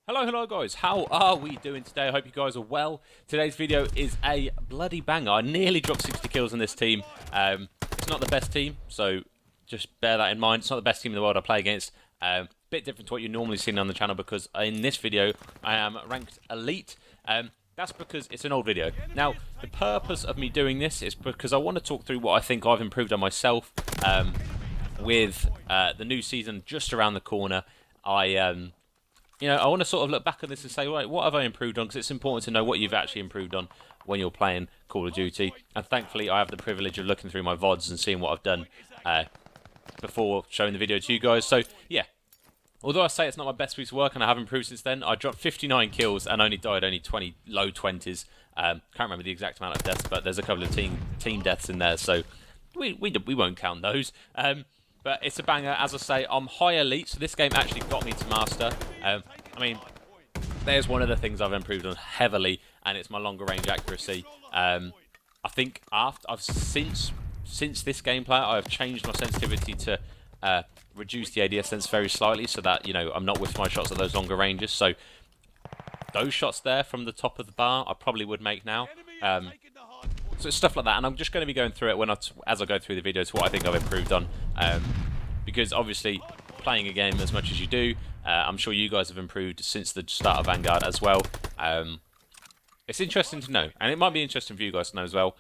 Hello guys, how are we doing today? I hope you guys are well. Today's video is a bloody banger. I nearly dropped 60 kills on this team. It's not the best team, so just bear that in mind. It's not the best team in the world I play against. Bit different to what you're normally seeing on the channel because in this video I am ranked elite. That's because it's an old video. Now, the purpose of me doing this is because I want to talk through what I think I've improved on myself with the new season just around the corner. I want to sort of look back on this and say, right, what have I improved on? Because it's important to know what you've actually improved on when you're playing Call of Duty. And thankfully, I have the privilege of looking through my VODs and seeing what I've done before showing the video to you guys. So, yeah. Although I say it's not my best piece of work and I have improved since then, I dropped 59 kills and only died 20, low 20s. Can't remember the exact amount of deaths, but there's a couple of team deaths in there, so we won't count those. But it's a banger. As I say, I'm high elite, so this game actually got me to master. There's one of the things I've improved on heavily, and it's my longer range accuracy. I think since this gameplay, I've changed my sensitivity to reduce the ADS sense very slightly, so that I'm not whiffing my shots at those longer ranges. So those shots there from the top of the bar, I probably would make now. So it's stuff like that, and I'm just going to be going through it as I go through the videos, what I think I've improved on. Because obviously, playing a game as much as you do, I'm sure you guys have improved since the start of Vanguard as well. It's interesting to know, and it might be interesting for you guys to know as well.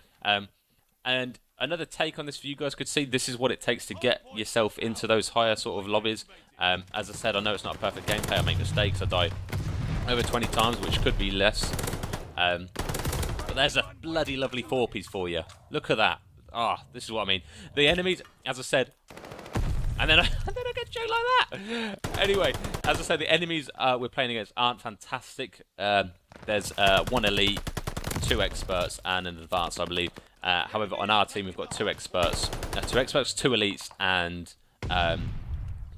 And another take on this for you guys could see, this is what it takes to get yourself into those higher sort of lobbies. As I said, I know it's not a perfect gameplay, I make mistakes, I die over 20 times, which could be less. But there's a bloody lovely 4-piece for you. Look at that. This is what I mean. The enemies, as I said, and then I get choked like that. Anyway, as I said, the enemies we're playing against aren't fantastic. There's 1 elite, 2 experts, and an advanced, I believe. However, on our team, we've got 2 experts, 2 elites, and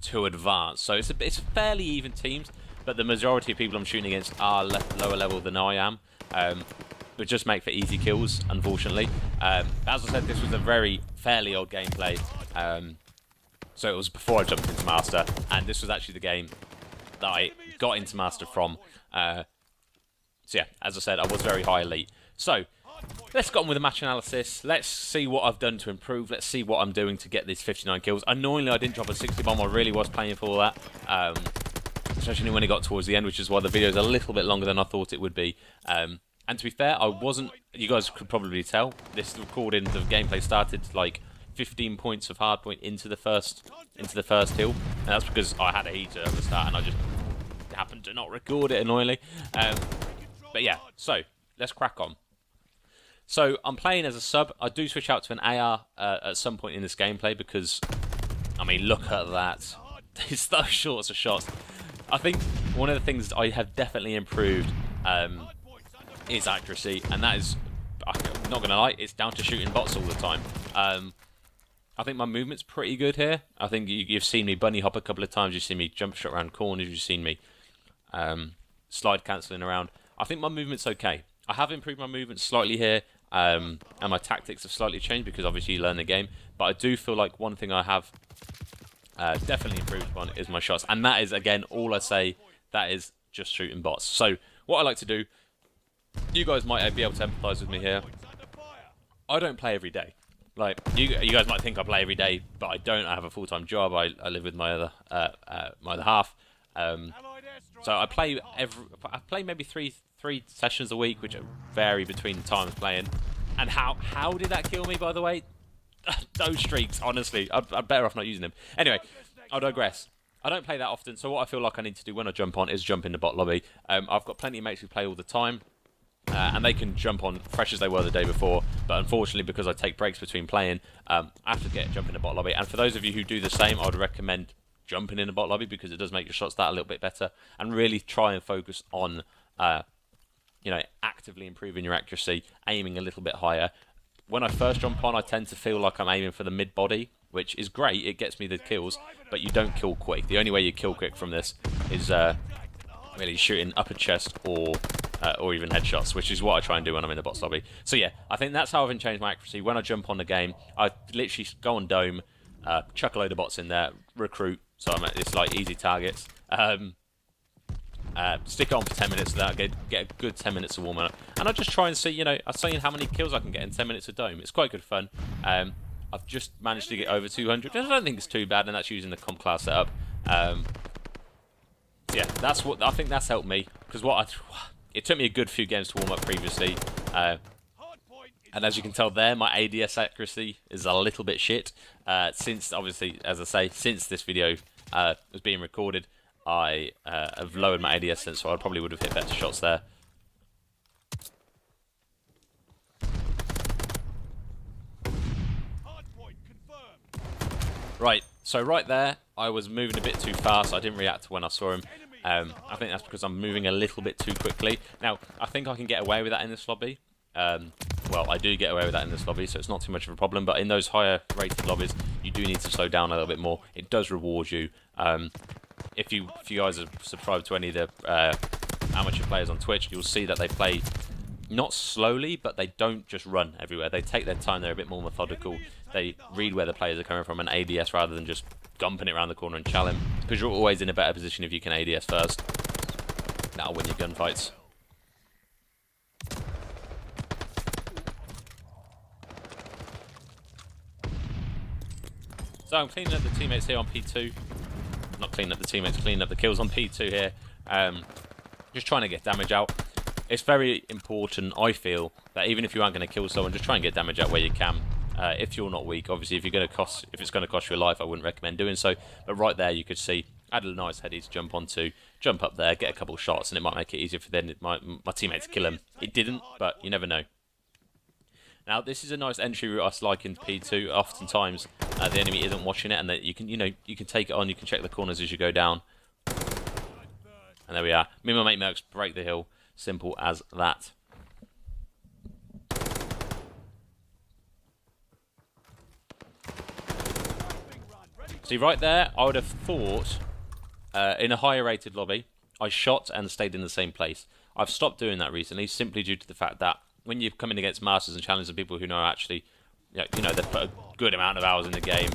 2 advanced. So it's fairly even teams, but the majority of people I'm shooting against are lower level than I am. But just make for easy kills, unfortunately. As I said, this was a fairly old gameplay. So it was before I jumped into Master, and this was actually the game that I got into Master from. So yeah, as I said, I was very high elite. So let's get on with the match analysis. Let's see what I've done to improve. Let's see what I'm doing to get these 59 kills. Annoyingly, I didn't drop a 60 bomb. I really was playing for that. Especially when it got towards the end, which is why the video is a little bit longer than I thought it would be. And to be fair, I wasn't. You guys could probably tell. This recording, the gameplay started like 15 points of hardpoint into the first hill, and that's because I had a heater at the start, and I just happened to not record it annoyingly. But yeah, so let's crack on. So I'm playing as a sub. I do switch out to an AR at some point in this gameplay because, I mean, look at that. It's those sorts of shots. I think one of the things I have definitely improved is accuracy, and that is, I'm not going to lie, it's down to shooting bots all the time. I think my movement's pretty good here. I think you've seen me bunny hop a couple of times, you've seen me jump shot around corners, you've seen me slide cancelling around. I think my movement's okay. I have improved my movement slightly here, and my tactics have slightly changed because obviously you learn the game, but I do feel like one thing I have definitely improved on is my shots, and that is, again, all I say, that is just shooting bots. So what I like to do, you guys might be able to empathise with me here. I don't play every day. Like you guys might think I play every day, but I don't. I have a full-time job. I live with my other half. So I play maybe three sessions a week, which vary between times playing. And how did that kill me, by the way? Those streaks, honestly, I'm better off not using them. Anyway, I digress. I don't play that often, so what I feel like I need to do when I jump on is jump in the bot lobby. I've got plenty of mates who play all the time. And they can jump on fresh as they were the day before, but unfortunately, because I take breaks between playing, I have to jump in the bot lobby. And for those of you who do the same, I would recommend jumping in the bot lobby because it does make your shots that a little bit better, and really try and focus on, actively improving your accuracy, aiming a little bit higher. When I first jump on, I tend to feel like I'm aiming for the mid body, which is great. It gets me the kills, but you don't kill quick. The only way you kill quick from this is really shooting upper chest or even headshots, which is what I try and do when I'm in the bots lobby. So yeah, I think that's how I've changed my accuracy. When I jump on the game, I literally go on dome, chuck a load of bots in there, recruit, so it's like easy targets. And stick it on for 10 minutes so that I get a good 10 minutes of warm up. And I just try and see, you know, I'm saying how many kills I can get in 10 minutes of Dome. It's quite good fun. I've just managed to get over 200. I don't think it's too bad, and that's using the comp class setup. Yeah, that's what I think that's helped me, because it took me a good few games to warm up previously. And as you can tell there, my ADS accuracy is a little bit shit. Since, obviously, as I say, since this video was being recorded, I have lowered my ADS sense, so I probably would have hit better shots there. Right, so right there, I was moving a bit too fast. I didn't react when I saw him. I think that's because I'm moving a little bit too quickly. Now, I think I can get away with that in this lobby. Well, I do get away with that in this lobby, so it's not too much of a problem. But in those higher rated lobbies, you do need to slow down a little bit more. It does reward you. If you guys are subscribed to any of the amateur players on Twitch, you'll see that they play not slowly, but they don't just run everywhere. They take their time. They're a bit more methodical. They read where the players are coming from and ADS rather than just gumping it around the corner and challenge. Because you're always in a better position if you can ADS first. That'll win your gunfights. So I'm cleaning up the teammates here on P2. Not cleaning up the teammates, cleaning up the kills on P2 here. Just trying to get damage out. It's very important, I feel, that even if you aren't going to kill someone, just try and get damage out where you can. If you're not weak, obviously, if it's going to cost you a life, I wouldn't recommend doing so. But right there, you could see I had a nice heady to jump onto, jump up there, get a couple of shots, and it might make it easier for my teammates to kill him. It didn't, but you never know. Now, this is a nice entry route I like in P2. Oftentimes, the enemy isn't watching it, and that you can take it on. You can check the corners as you go down. And there we are. Me and my mate Mercs break the hill. Simple as that. See, right there, I would have thought, in a higher rated lobby, I shot and stayed in the same place. I've stopped doing that recently, simply due to the fact that when you're coming against masters and challengers and people who know actually, you know, they've put a good amount of hours in the game,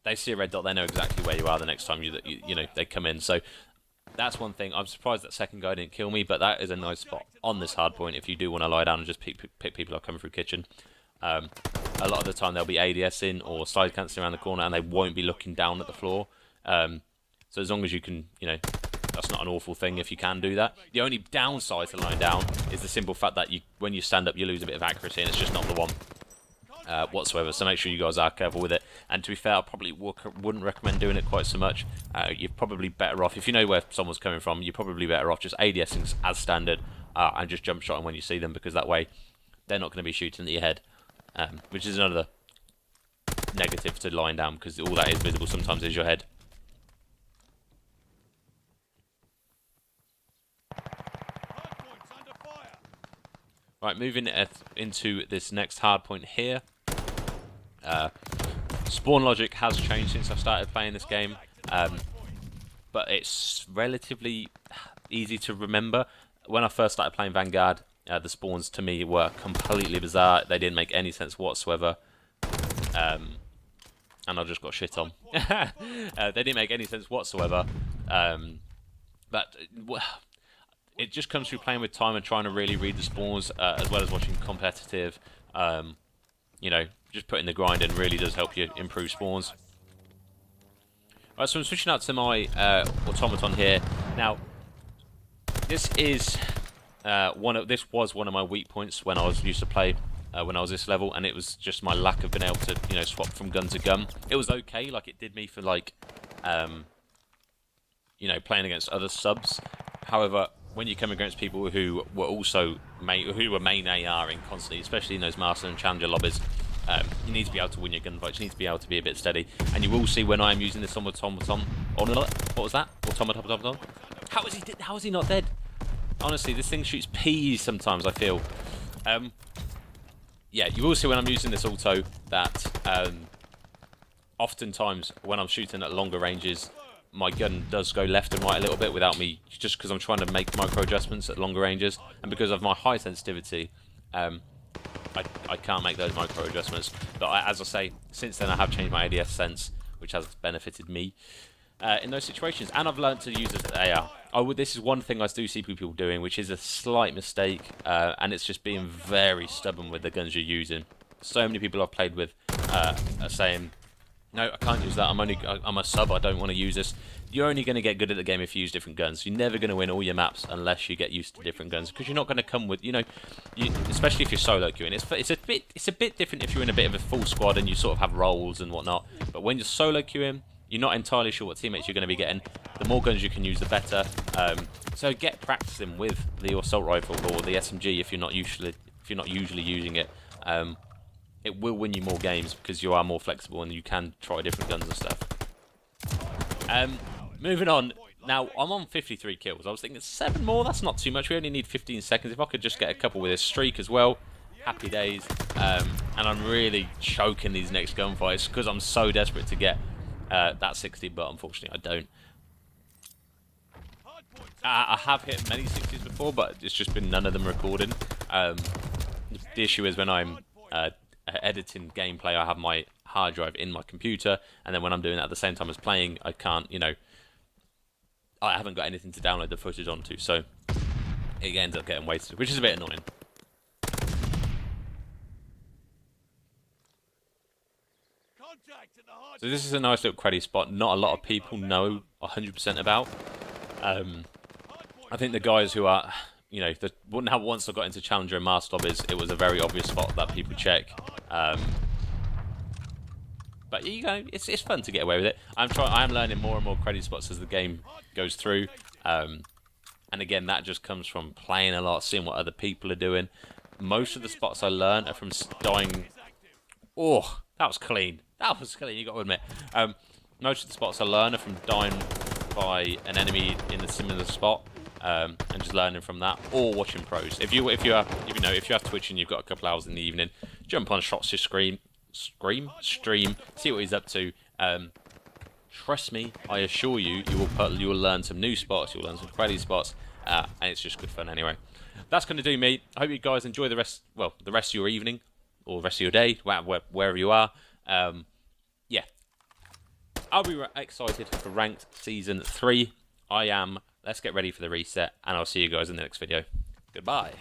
they see a red dot, they know exactly where you are the next time they come in. So that's one thing. I'm surprised that second guy didn't kill me, but that is a nice spot on this hard point if you do want to lie down and just pick people up coming through kitchen. A lot of the time they'll be ADS in or slide cancelling around the corner, and they won't be looking down at the floor. So as long as you can, that's not an awful thing if you can do that. The only downside to lying down is the simple fact that when you stand up, you lose a bit of accuracy, and it's just not the one whatsoever. So make sure you guys are careful with it. And to be fair, I probably wouldn't recommend doing it quite so much. You're probably better off, if you know where someone's coming from, you're probably better off just ADSing as standard and just jump shotting when you see them, because that way they're not going to be shooting at your head. Which is another negative to lying down, because all that is visible sometimes is your head. Right, moving into this next hard point here. Spawn logic has changed since I started playing this game, but it's relatively easy to remember. When I first started playing Vanguard, the spawns to me were completely bizarre. They didn't make any sense whatsoever. And I just got shit on. They didn't make any sense whatsoever. But it just comes through playing with time and trying to really read the spawns, as well as watching competitive. Just putting the grind in really does help you improve spawns. Alright, so I'm switching out to my automaton here. Now, this is this was one of my weak points when I was used to play when I was this level, and it was just my lack of being able to swap from gun to gun. It was okay, like it did me for playing against other subs. However, when you come against people who were also main ARing constantly, especially in those master and challenger lobbies, you need to be able to win your gunfights. You need to be able to be a bit steady, and you will see when I am using this on automaton. What was that? Automaton. How is he not dead? Honestly, this thing shoots peas sometimes, I feel. Yeah, you will see when I'm using this auto that oftentimes when I'm shooting at longer ranges, my gun does go left and right a little bit without me, just because I'm trying to make micro adjustments at longer ranges, and because of my high sensitivity, I can't make those micro adjustments. But as I say, since then I have changed my ADS sense, which has benefited me in those situations, and I've learned to use it as AR. This is one thing I do see people doing, which is a slight mistake, and it's just being very stubborn with the guns you're using. So many people I've played with are saying, "No, I can't use that. I'm a sub. I don't want to use this." You're only going to get good at the game if you use different guns. You're never going to win all your maps unless you get used to different guns, because you're not going to come with, especially if you're solo queuing. It's a bit different if you're in a bit of a full squad and you sort of have roles and whatnot. But when you're solo queuing, you're not entirely sure what teammates you're going to be getting. The more guns you can use, the better. So get practicing with the assault rifle or the SMG if you're not usually using it. It will win you more games because you are more flexible and you can try different guns and stuff. Moving on. Now, I'm on 53 kills. I was thinking 7 more, that's not too much. We only need 15 seconds. If I could just get a couple with a streak as well, happy days. And I'm really choking these next gunfights because I'm so desperate to get that 60, but unfortunately I don't. I have hit many 60s before, but it's just been none of them recording. The issue is when I'm editing gameplay, I have my hard drive in my computer, and then when I'm doing that at the same time as playing, I can't, I haven't got anything to download the footage onto, so it ends up getting wasted, which is a bit annoying. So this is a nice little creddy spot, not a lot of people know 100% about. I think the guys who are, now once I got into Challenger and Master lobbies, it was a very obvious spot that people check. But it's fun to get away with it. I'm learning more and more credit spots as the game goes through. And again, that just comes from playing a lot, seeing what other people are doing. Most of the spots I learn are from dying. Oh, that was clean. That was clean, you got to admit. Most of the spots I learn are from dying by an enemy in a similar spot. And just learning from that, or watching pros. If you have Twitch and you've got a couple hours in the evening, jump on Shots to stream, see what he's up to. Trust me, I assure you, you will learn some new spots, you'll learn some credit spots, and it's just good fun anyway. That's going to do me. I hope you guys enjoy the rest of your evening or the rest of your day, wherever you are. Yeah, I'll be excited for Ranked Season 3. I am. Let's get ready for the reset, and I'll see you guys in the next video. Goodbye.